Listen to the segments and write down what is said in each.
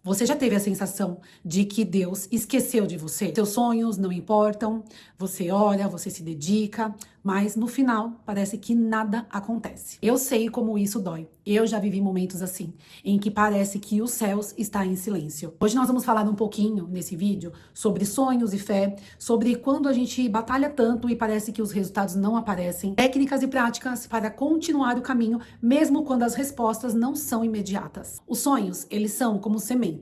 Você já teve a sensação de que Deus esqueceu de você? Seus sonhos não importam, você ora, você se dedica, mas no final parece que nada acontece. Eu sei como isso dói. Eu já vivi momentos assim, em que parece que os céus estão em silêncio. Hoje nós vamos falar um pouquinho nesse vídeo sobre sonhos e fé, sobre quando a gente batalha tanto e parece que os resultados não aparecem, técnicas e práticas para continuar o caminho, mesmo quando as respostas não são imediatas. Os sonhos, eles são como sementes.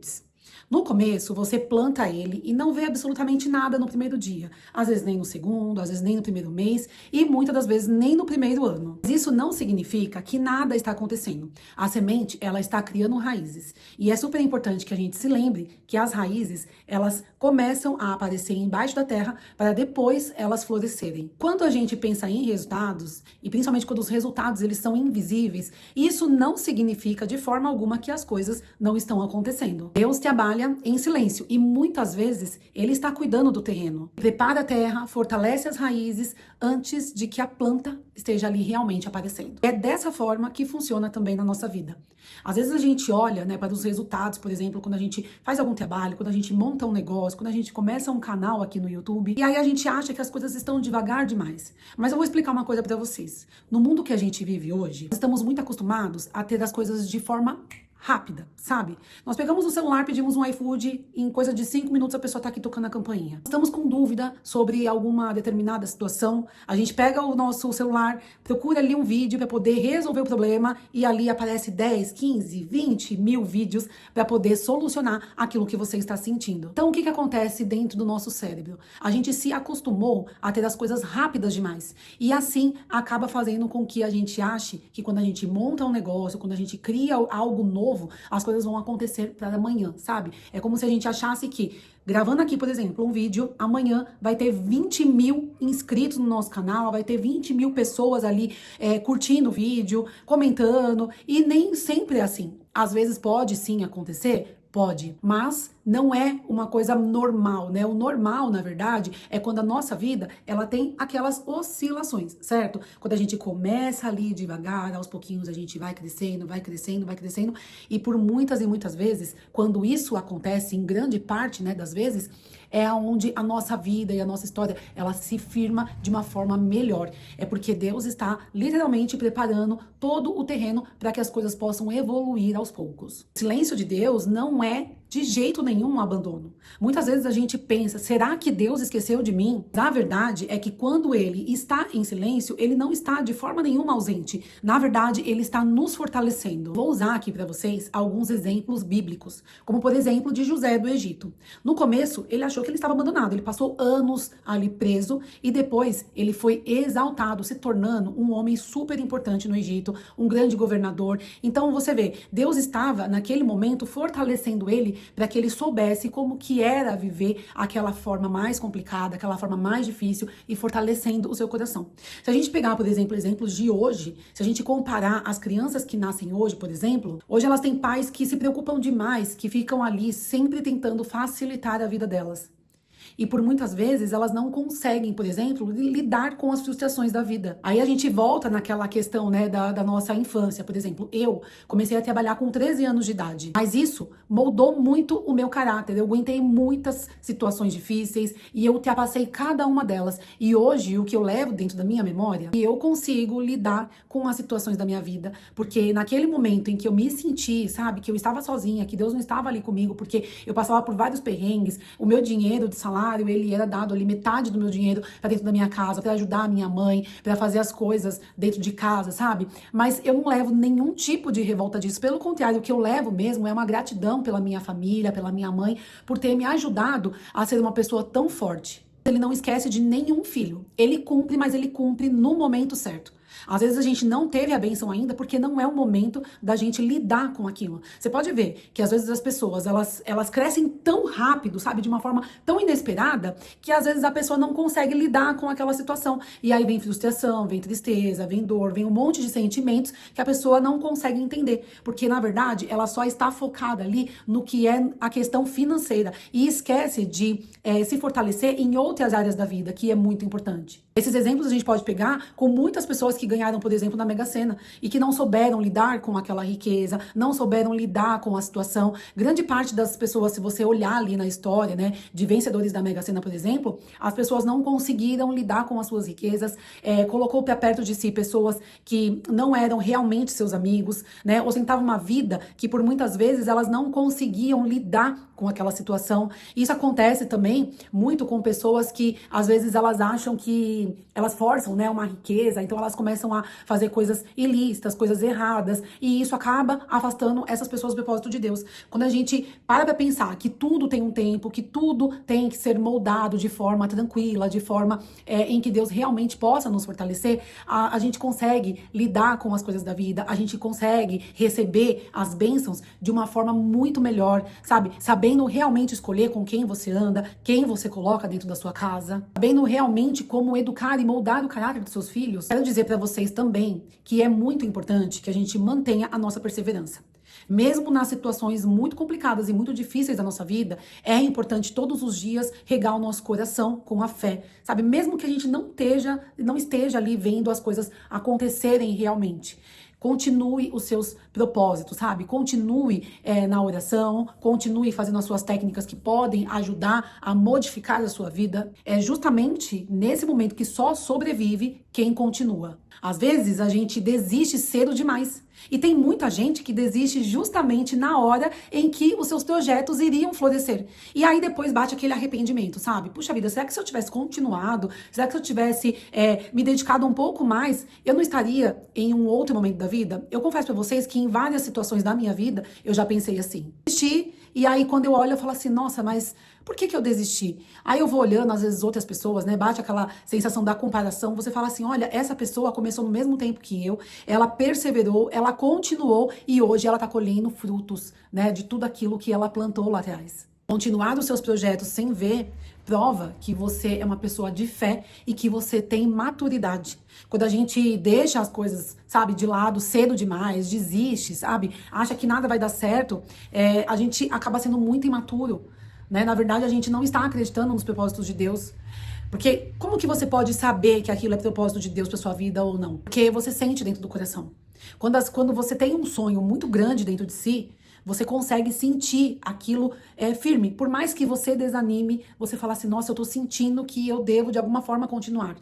No começo, você planta ele e não vê absolutamente nada no primeiro dia. Às vezes nem no segundo, às vezes nem no primeiro mês e muitas das vezes nem no primeiro ano. Mas isso não significa que nada está acontecendo. A semente, ela está criando raízes. E é super importante que a gente se lembre que as raízes, elas começam a aparecer embaixo da terra para depois elas florescerem. Quando a gente pensa em resultados, e principalmente quando os resultados eles são invisíveis, isso não significa de forma alguma que as coisas não estão acontecendo. Deus trabalha em silêncio e muitas vezes ele está cuidando do terreno. Prepara a terra, fortalece as raízes antes de que a planta esteja ali realmente aparecendo. É dessa forma que funciona também na nossa vida. Às vezes a gente olha, para os resultados, por exemplo, quando a gente faz algum trabalho, quando a gente monta um negócio, quando a gente começa um canal aqui no YouTube, e aí a gente acha que as coisas estão devagar demais. Mas eu vou explicar uma coisa para vocês. No mundo que a gente vive hoje, estamos muito acostumados a ter as coisas de forma rápida, sabe? Nós pegamos o celular, pedimos um iFood, em coisa de 5 minutos a pessoa tá aqui tocando a campainha. Estamos com dúvida sobre alguma determinada situação, a gente pega o nosso celular, procura ali um vídeo para poder resolver o problema e ali aparece 10, 15, 20 mil vídeos para poder solucionar aquilo que você está sentindo. Então, o que acontece dentro do nosso cérebro? A gente se acostumou a ter as coisas rápidas demais e assim acaba fazendo com que a gente ache que quando a gente monta um negócio, quando a gente cria algo novo, as coisas vão acontecer para amanhã, sabe? É como se a gente achasse que, gravando aqui, por exemplo, um vídeo, amanhã vai ter 20 mil inscritos no nosso canal, vai ter 20 mil pessoas ali curtindo o vídeo, comentando, e nem sempre é assim. Às vezes pode sim acontecer, pode, mas não é uma coisa normal, né? O normal, na verdade, é quando a nossa vida, ela tem aquelas oscilações, certo? Quando a gente começa ali devagar, aos pouquinhos a gente vai crescendo, vai crescendo, vai crescendo, e por muitas e muitas vezes, quando isso acontece, em grande parte, das vezes, é onde a nossa vida e a nossa história, ela se firma de uma forma melhor. É porque Deus está literalmente preparando todo o terreno para que as coisas possam evoluir aos poucos. O silêncio de Deus não é de jeito nenhum um abandono. Muitas vezes a gente pensa, será que Deus esqueceu de mim? A verdade é que quando ele está em silêncio, ele não está de forma nenhuma ausente. Na verdade, ele está nos fortalecendo. Vou usar aqui para vocês alguns exemplos bíblicos, como por exemplo de José do Egito. No começo, ele achou que ele estava abandonado, ele passou anos ali preso e depois ele foi exaltado, se tornando um homem super importante no Egito, um grande governador. Então você vê, Deus estava naquele momento fortalecendo ele para que ele soubesse como que era viver aquela forma mais complicada, aquela forma mais difícil e fortalecendo o seu coração. Se a gente pegar, por exemplo, exemplos de hoje, se a gente comparar as crianças que nascem hoje, por exemplo, hoje elas têm pais que se preocupam demais, que ficam ali sempre tentando facilitar a vida delas. E por muitas vezes elas não conseguem, por exemplo, lidar com as frustrações da vida. Aí a gente volta naquela questão, da nossa infância. Por exemplo, eu comecei a trabalhar com 13 anos de idade. Mas isso moldou muito o meu caráter. Eu aguentei muitas situações difíceis e eu ultrapassei cada uma delas. E hoje, o que eu levo dentro da minha memória, é que eu consigo lidar com as situações da minha vida. Porque naquele momento em que eu me senti, sabe, que eu estava sozinha, que Deus não estava ali comigo, porque eu passava por vários perrengues, o meu dinheiro de salário, ele era dado ali metade do meu dinheiro para dentro da minha casa, para ajudar a minha mãe, para fazer as coisas dentro de casa, sabe? Mas eu não levo nenhum tipo de revolta disso. Pelo contrário, o que eu levo mesmo é uma gratidão pela minha família, pela minha mãe, por ter me ajudado a ser uma pessoa tão forte. Ele não esquece de nenhum filho. Ele cumpre, mas ele cumpre no momento certo. Às vezes a gente não teve a bênção ainda porque não é o momento da gente lidar com aquilo. Você pode ver que às vezes as pessoas, elas crescem tão rápido, sabe? De uma forma tão inesperada, que às vezes a pessoa não consegue lidar com aquela situação. E aí vem frustração, vem tristeza, vem dor, vem um monte de sentimentos que a pessoa não consegue entender. Porque, na verdade, ela só está focada ali no que é a questão financeira. E esquece de se fortalecer em outras áreas da vida, que é muito importante. Esses exemplos a gente pode pegar com muitas pessoas que ganharam, por exemplo, na Mega Sena e que não souberam lidar com aquela riqueza, não souberam lidar com a situação. Grande parte das pessoas, se você olhar ali na história, né, de vencedores da Mega Sena, por exemplo, as pessoas não conseguiram lidar com as suas riquezas, colocou para perto de si pessoas que não eram realmente seus amigos, né, ostentavam uma vida que por muitas vezes elas não conseguiam lidar com aquela situação. Isso acontece também muito com pessoas que às vezes elas acham que elas forçam, né, uma riqueza, então elas começam a fazer coisas ilícitas, coisas erradas, e isso acaba afastando essas pessoas do propósito de Deus. Quando a gente para pra pensar que tudo tem um tempo, que tudo tem que ser moldado de forma tranquila, de forma em que Deus realmente possa nos fortalecer, a gente consegue lidar com as coisas da vida, a gente consegue receber as bênçãos de uma forma muito melhor, sabe? Sabendo realmente escolher com quem você anda, quem você coloca dentro da sua casa, sabendo realmente como educar e moldar o caráter dos seus filhos. Quero dizer para vocês também que é muito importante que a gente mantenha a nossa perseverança. Mesmo nas situações muito complicadas e muito difíceis da nossa vida, é importante todos os dias regar o nosso coração com a fé, sabe? Mesmo que a gente não esteja ali vendo as coisas acontecerem realmente. Continue os seus propósitos, sabe? Continue na oração, continue fazendo as suas técnicas que podem ajudar a modificar a sua vida. É justamente nesse momento que só sobrevive quem continua. Às vezes a gente desiste cedo demais. E tem muita gente que desiste justamente na hora em que os seus projetos iriam florescer. E aí depois bate aquele arrependimento, sabe? Puxa vida, será que se eu tivesse continuado, será que se eu tivesse me dedicado um pouco mais, eu não estaria em um outro momento da vida? Eu confesso pra vocês que em várias situações da minha vida, eu já pensei assim. Desisti, e aí quando eu olho, eu falo assim, nossa, mas por que eu desisti? Aí eu vou olhando, às vezes, outras pessoas, né? Bate aquela sensação da comparação. Você fala assim, olha, essa pessoa começou no mesmo tempo que eu, ela perseverou, ela continuou e hoje ela tá colhendo frutos, né? De tudo aquilo que ela plantou lá atrás. Continuar os seus projetos sem ver prova que você é uma pessoa de fé e que você tem maturidade. Quando a gente deixa as coisas, sabe, de lado cedo demais, desiste, sabe, acha que nada vai dar certo, a gente acaba sendo muito imaturo, né? Na verdade, a gente não está acreditando nos propósitos de Deus. Porque como que você pode saber que aquilo é propósito de Deus para sua vida ou não? Porque você sente dentro do coração. Quando você tem um sonho muito grande dentro de si, você consegue sentir aquilo firme. Por mais que você desanime, você fala assim, nossa, eu tô sentindo que eu devo de alguma forma continuar.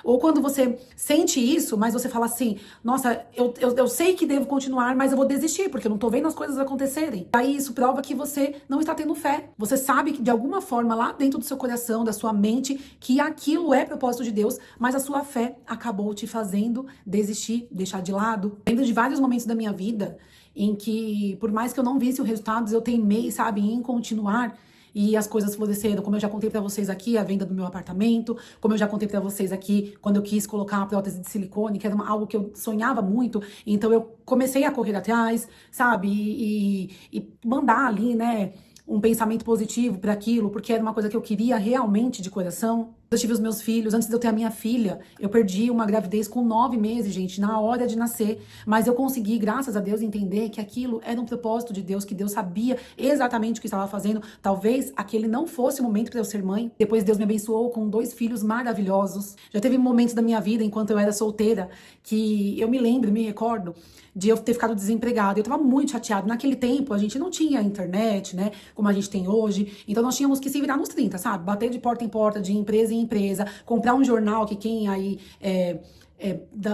Ou quando você sente isso, mas você fala assim, nossa, eu sei que devo continuar, mas eu vou desistir, porque eu não tô vendo as coisas acontecerem. Aí isso prova que você não está tendo fé. Você sabe que de alguma forma, lá dentro do seu coração, da sua mente, que aquilo é propósito de Deus, mas a sua fé acabou te fazendo desistir, deixar de lado. Lembro de vários momentos da minha vida em que, por mais que eu não visse os resultados, eu teimei, sabe, em continuar. E as coisas floresceram, como eu já contei pra vocês aqui, a venda do meu apartamento, como eu já contei pra vocês aqui, quando eu quis colocar a prótese de silicone, que era algo que eu sonhava muito, então eu comecei a correr atrás, sabe, e mandar ali, né, um pensamento positivo para aquilo, porque era uma coisa que eu queria realmente de coração. Eu tive os meus filhos, antes de eu ter a minha filha, eu perdi uma gravidez com 9 meses, gente, na hora de nascer. Mas eu consegui, graças a Deus, entender que aquilo era um propósito de Deus, que Deus sabia exatamente o que estava fazendo. Talvez aquele não fosse o momento para eu ser mãe. Depois Deus me abençoou com 2 filhos maravilhosos. Já teve momentos da minha vida, enquanto eu era solteira, que eu me recordo, de eu ter ficado desempregada. Eu tava muito chateada. Naquele tempo, a gente não tinha internet, né, como a gente tem hoje. Então nós tínhamos que se virar nos 30, sabe? Bater de porta em porta, de empresa em empresa, comprar um jornal que quem aí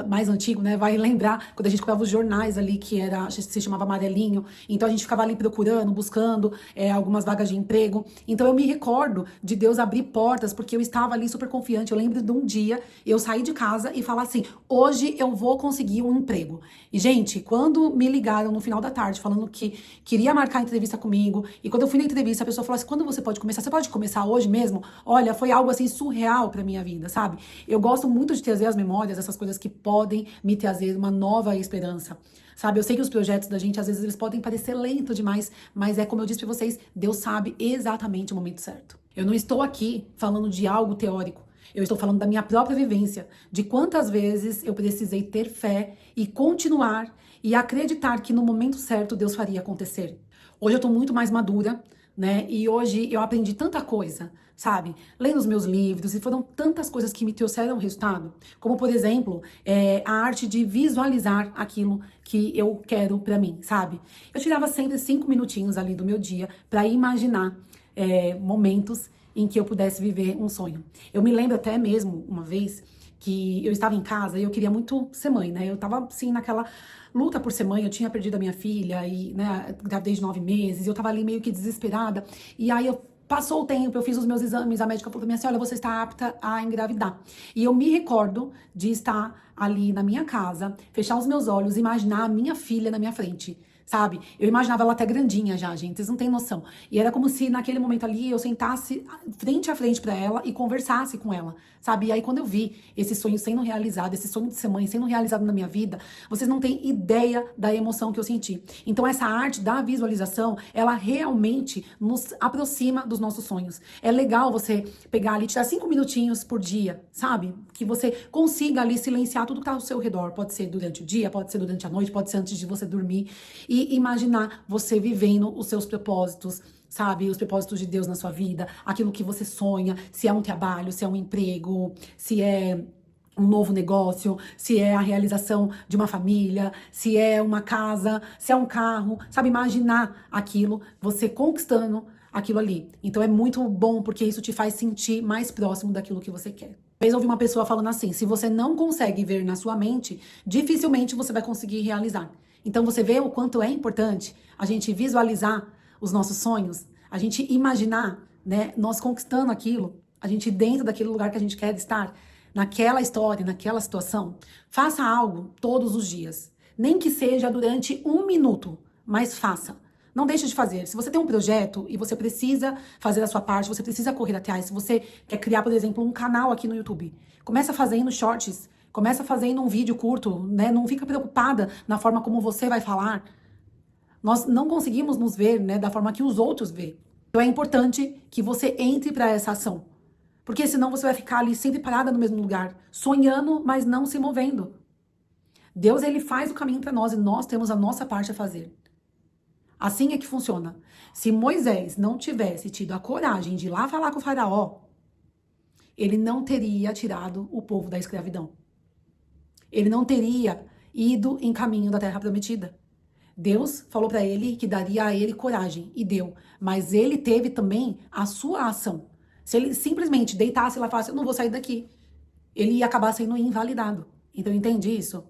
mais antigo, né, vai lembrar quando a gente comprava os jornais ali, que se chamava Amarelinho. Então a gente ficava ali procurando, buscando algumas vagas de emprego. Então eu me recordo de Deus abrir portas, porque eu estava ali super confiante. Eu lembro de um dia eu sair de casa e falar assim, hoje eu vou conseguir um emprego. E gente, quando me ligaram no final da tarde falando que queria marcar a entrevista comigo, e quando eu fui na entrevista a pessoa falou assim, quando você pode começar? Você pode começar hoje mesmo? Olha, foi algo assim surreal pra minha vida, sabe? Eu gosto muito de trazer as memórias, essas coisas que podem me trazer uma nova esperança, sabe? Eu sei que os projetos da gente, às vezes, eles podem parecer lentos demais, mas como eu disse pra vocês, Deus sabe exatamente o momento certo. Eu não estou aqui falando de algo teórico, eu estou falando da minha própria vivência, de quantas vezes eu precisei ter fé e continuar e acreditar que no momento certo Deus faria acontecer. Hoje eu tô muito mais madura, né? E hoje eu aprendi tanta coisa, sabe? Lendo os meus livros, e foram tantas coisas que me trouxeram resultado, como, por exemplo, a arte de visualizar aquilo que eu quero pra mim, sabe? Eu tirava sempre 5 minutinhos ali do meu dia pra imaginar momentos em que eu pudesse viver um sonho. Eu me lembro até mesmo, uma vez, que eu estava em casa e eu queria muito ser mãe, né? Eu tava, assim, naquela luta por ser mãe, eu tinha perdido a minha filha e, né, gravidez de 9 meses, e eu tava ali meio que desesperada. E aí passou o tempo, eu fiz os meus exames, a médica falou pra mim assim, olha, você está apta a engravidar. E eu me recordo de estar ali na minha casa, fechar os meus olhos, imaginar a minha filha na minha frente, sabe? Eu imaginava ela até grandinha já, gente, vocês não têm noção. E era como se naquele momento ali eu sentasse frente a frente pra ela e conversasse com ela, sabe? E aí quando eu vi esse sonho sendo realizado, esse sonho de ser mãe sendo realizado na minha vida, vocês não têm ideia da emoção que eu senti. Então essa arte da visualização, ela realmente nos aproxima dos nossos sonhos. É legal você pegar ali, tirar 5 minutinhos por dia, sabe? Que você consiga ali silenciar tudo que tá ao seu redor. Pode ser durante o dia, pode ser durante a noite, pode ser antes de você dormir. E imaginar você vivendo os seus propósitos, sabe? Os propósitos de Deus na sua vida, aquilo que você sonha, se é um trabalho, se é um emprego, se é um novo negócio, se é a realização de uma família, se é uma casa, se é um carro, sabe? Imaginar aquilo, você conquistando aquilo ali. Então é muito bom porque isso te faz sentir mais próximo daquilo que você quer. Uma vez eu ouvi uma pessoa falando assim, se você não consegue ver na sua mente, dificilmente você vai conseguir realizar. Então você vê o quanto é importante a gente visualizar os nossos sonhos, a gente imaginar, né, nós conquistando aquilo, a gente dentro daquele lugar que a gente quer estar, naquela história, naquela situação. Faça algo todos os dias, nem que seja durante 1 minuto, mas faça. Não deixe de fazer. Se você tem um projeto e você precisa fazer a sua parte, você precisa correr atrás. Se você quer criar, por exemplo, um canal aqui no YouTube, começa fazendo shorts, começa fazendo um vídeo curto, né? Não fica preocupada na forma como você vai falar. Nós não conseguimos nos ver, né, da forma que os outros vê. Então é importante que você entre para essa ação. Porque senão você vai ficar ali sempre parada no mesmo lugar, sonhando, mas não se movendo. Deus, ele faz o caminho para nós e nós temos a nossa parte a fazer. Assim é que funciona. Se Moisés não tivesse tido a coragem de ir lá falar com o faraó, ele não teria tirado o povo da escravidão. Ele não teria ido em caminho da terra prometida. Deus falou para ele que daria a ele coragem, e deu. Mas ele teve também a sua ação. Se ele simplesmente deitasse lá e falasse, eu não vou sair daqui, ele ia acabar sendo invalidado. Então entende isso?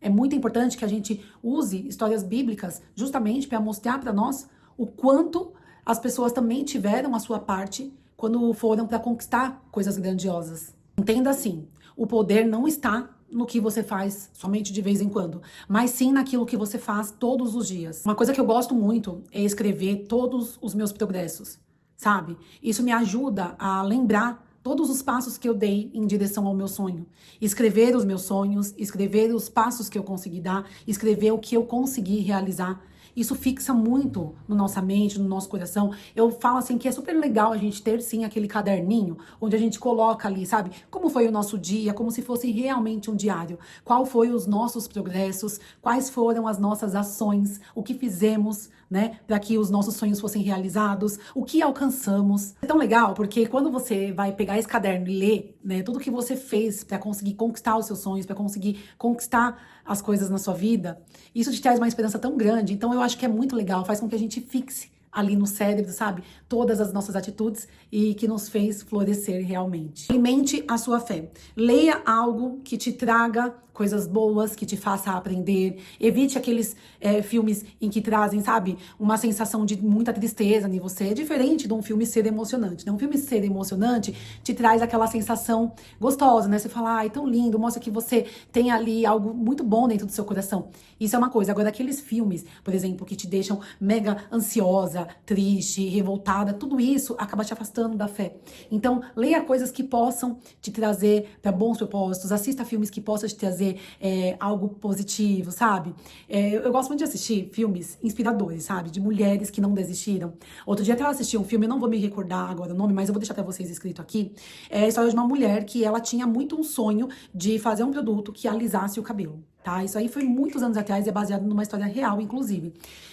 É muito importante que a gente use histórias bíblicas justamente para mostrar para nós o quanto as pessoas também tiveram a sua parte quando foram para conquistar coisas grandiosas. Entenda assim, o poder não está no que você faz somente de vez em quando, mas sim naquilo que você faz todos os dias. Uma coisa que eu gosto muito é escrever todos os meus progressos, sabe? Isso me ajuda a lembrar todos os passos que eu dei em direção ao meu sonho. Escrever os meus sonhos, escrever os passos que eu consegui dar, escrever o que eu consegui realizar. Isso fixa muito na nossa mente, no nosso coração. Eu falo assim que é super legal a gente ter sim aquele caderninho onde a gente coloca ali, sabe? Como foi o nosso dia, como se fosse realmente um diário. Qual foi os nossos progressos, quais foram as nossas ações, o que fizemos, né, para que os nossos sonhos fossem realizados, o que alcançamos. É tão legal porque quando você vai pegar esse caderno e ler, né, tudo que você fez para conseguir conquistar os seus sonhos, para conseguir conquistar as coisas na sua vida, isso te traz uma esperança tão grande. Então eu acho que é muito legal, faz com que a gente fixe ali no cérebro, sabe? Todas as nossas atitudes e que nos fez florescer realmente. Alimente a sua fé. Leia algo que te traga coisas boas, que te faça aprender. Evite aqueles filmes em que trazem, sabe, uma sensação de muita tristeza em você. É diferente de um filme ser emocionante, né? Um filme ser emocionante te traz aquela sensação gostosa, né? Você fala, ai, tão lindo, mostra que você tem ali algo muito bom dentro do seu coração. Isso é uma coisa. Agora, aqueles filmes, por exemplo, que te deixam mega ansiosa, triste, revoltada, tudo isso acaba te afastando da fé. Então, leia coisas que possam te trazer para bons propósitos, assista filmes que possam te trazer algo positivo, sabe? Eu gosto muito de assistir filmes inspiradores, sabe? De mulheres que não desistiram. Outro dia até eu assisti um filme, eu não vou me recordar agora o nome, mas eu vou deixar para vocês escrito aqui. É a história de uma mulher que ela tinha muito um sonho de fazer um produto que alisasse o cabelo. tá? Isso aí foi muitos anos atrás e é baseado numa história real, inclusive.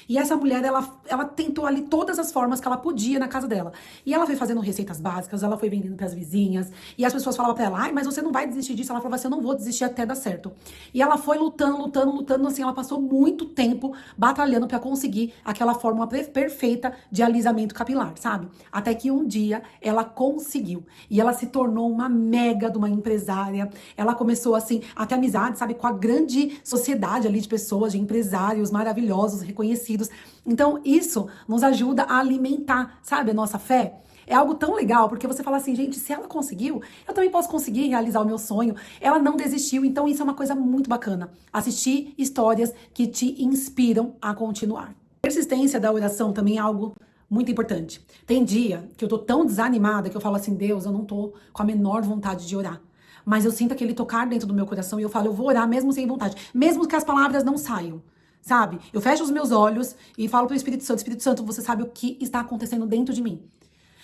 E essa mulher, ela tentou ali todas as formas que ela podia na casa dela. E ela foi fazendo receitas básicas, ela foi vendendo pras vizinhas, e as pessoas falavam pra ela, ai, mas você não vai desistir disso. Ela falava assim, eu não vou desistir até dar certo. E ela foi lutando, assim, ela passou muito tempo batalhando pra conseguir aquela fórmula perfeita de alisamento capilar, sabe? Até que um dia ela conseguiu. E ela se tornou uma mega de uma empresária. Ela começou, assim, a ter amizade, sabe, com a grande sociedade ali de pessoas, de empresários maravilhosos, reconhecidos. Então, isso nos ajuda a alimentar, sabe, a nossa fé. É algo tão legal, porque você fala assim, gente, se ela conseguiu, eu também posso conseguir realizar o meu sonho. Ela não desistiu, então isso é uma coisa muito bacana. Assistir histórias que te inspiram a continuar. Persistência da oração também é algo muito importante. Tem dia que eu tô tão desanimada que eu falo assim, Deus, eu não tô com a menor vontade de orar. Mas eu sinto aquele tocar dentro do meu coração e eu falo, eu vou orar mesmo sem vontade. Mesmo que as palavras não saiam. Sabe? Eu fecho os meus olhos e falo pro Espírito Santo, você sabe o que está acontecendo dentro de mim.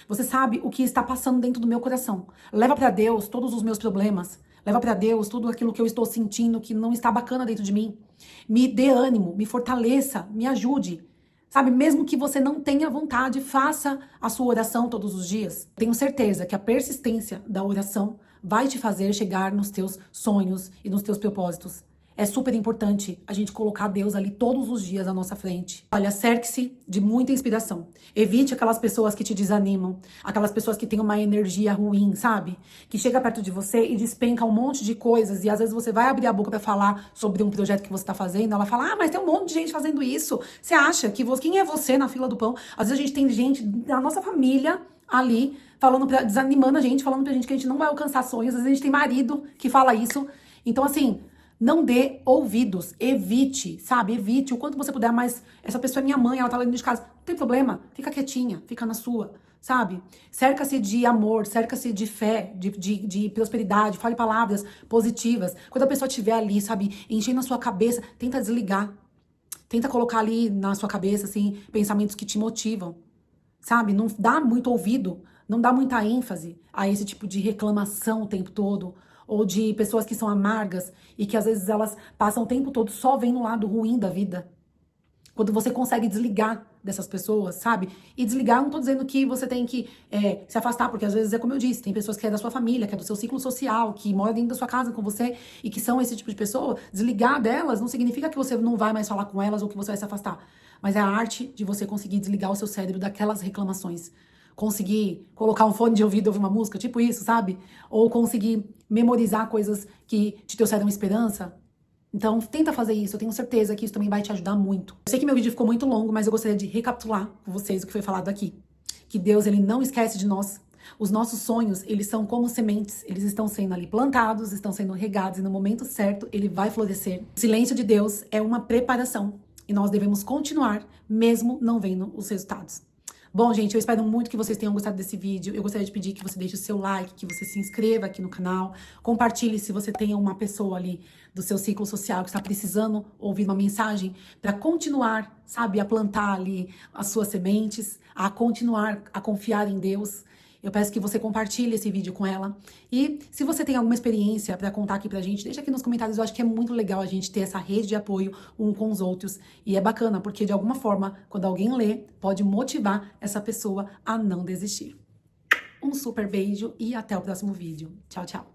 Você sabe o que está passando dentro do meu coração. Leva pra Deus todos os meus problemas. Leva pra Deus tudo aquilo que eu estou sentindo que não está bacana dentro de mim. Me dê ânimo, me fortaleça, me ajude. Sabe, mesmo que você não tenha vontade, faça a sua oração todos os dias. Tenho certeza que a persistência da oração vai te fazer chegar nos teus sonhos e nos teus propósitos. É super importante a gente colocar Deus ali todos os dias à nossa frente. Olha, cerque-se de muita inspiração. Evite aquelas pessoas que te desanimam, aquelas pessoas que têm uma energia ruim, sabe? Que chega perto de você e despenca um monte de coisas e às vezes você vai abrir a boca pra falar sobre um projeto que você tá fazendo, ela fala, ah, mas tem um monte de gente fazendo isso. Você acha que quem é você na fila do pão? Às vezes a gente tem gente da nossa família ali desanimando a gente, falando pra gente que a gente não vai alcançar sonhos. Às vezes a gente tem marido que fala isso. Então, assim, não dê ouvidos, evite, sabe? Evite o quanto você puder, mas essa pessoa é minha mãe, ela tá lá dentro de casa. Não tem problema, fica quietinha, fica na sua, sabe? Cerca-se de amor, cerca-se de fé, de prosperidade, fale palavras positivas. Quando a pessoa estiver ali, sabe, enchendo a sua cabeça, tenta desligar. Tenta colocar ali na sua cabeça, assim, pensamentos que te motivam, sabe? Não dá muito ouvido, não dá muita ênfase a esse tipo de reclamação o tempo todo, ou de pessoas que são amargas e que às vezes elas passam o tempo todo só vendo o lado ruim da vida. Quando você consegue desligar dessas pessoas, sabe? E desligar, não tô dizendo que você tem que se afastar, porque às vezes é como eu disse, tem pessoas que é da sua família, que é do seu ciclo social, que mora dentro da sua casa com você e que são esse tipo de pessoa. Desligar delas não significa que você não vai mais falar com elas ou que você vai se afastar. Mas é a arte de você conseguir desligar o seu cérebro daquelas reclamações. Conseguir colocar um fone de ouvido e ouvir uma música, tipo isso, sabe? Ou conseguir memorizar coisas que te trouxeram esperança. Então, tenta fazer isso, eu tenho certeza que isso também vai te ajudar muito. Eu sei que meu vídeo ficou muito longo, mas eu gostaria de recapitular com vocês o que foi falado aqui. Que Deus, ele não esquece de nós. Os nossos sonhos, eles são como sementes, eles estão sendo ali plantados, estão sendo regados, e no momento certo, ele vai florescer. O silêncio de Deus é uma preparação, e nós devemos continuar, mesmo não vendo os resultados. Bom, gente, eu espero muito que vocês tenham gostado desse vídeo. Eu gostaria de pedir que você deixe o seu like, que você se inscreva aqui no canal. Compartilhe se você tem uma pessoa ali do seu ciclo social que está precisando ouvir uma mensagem para continuar, sabe, a plantar ali as suas sementes, a continuar a confiar em Deus. Eu peço que você compartilhe esse vídeo com ela. E se você tem alguma experiência para contar aqui pra gente, deixa aqui nos comentários. Eu acho que é muito legal a gente ter essa rede de apoio um com os outros. E é bacana, porque de alguma forma, quando alguém lê, pode motivar essa pessoa a não desistir. Um super beijo e até o próximo vídeo. Tchau, tchau.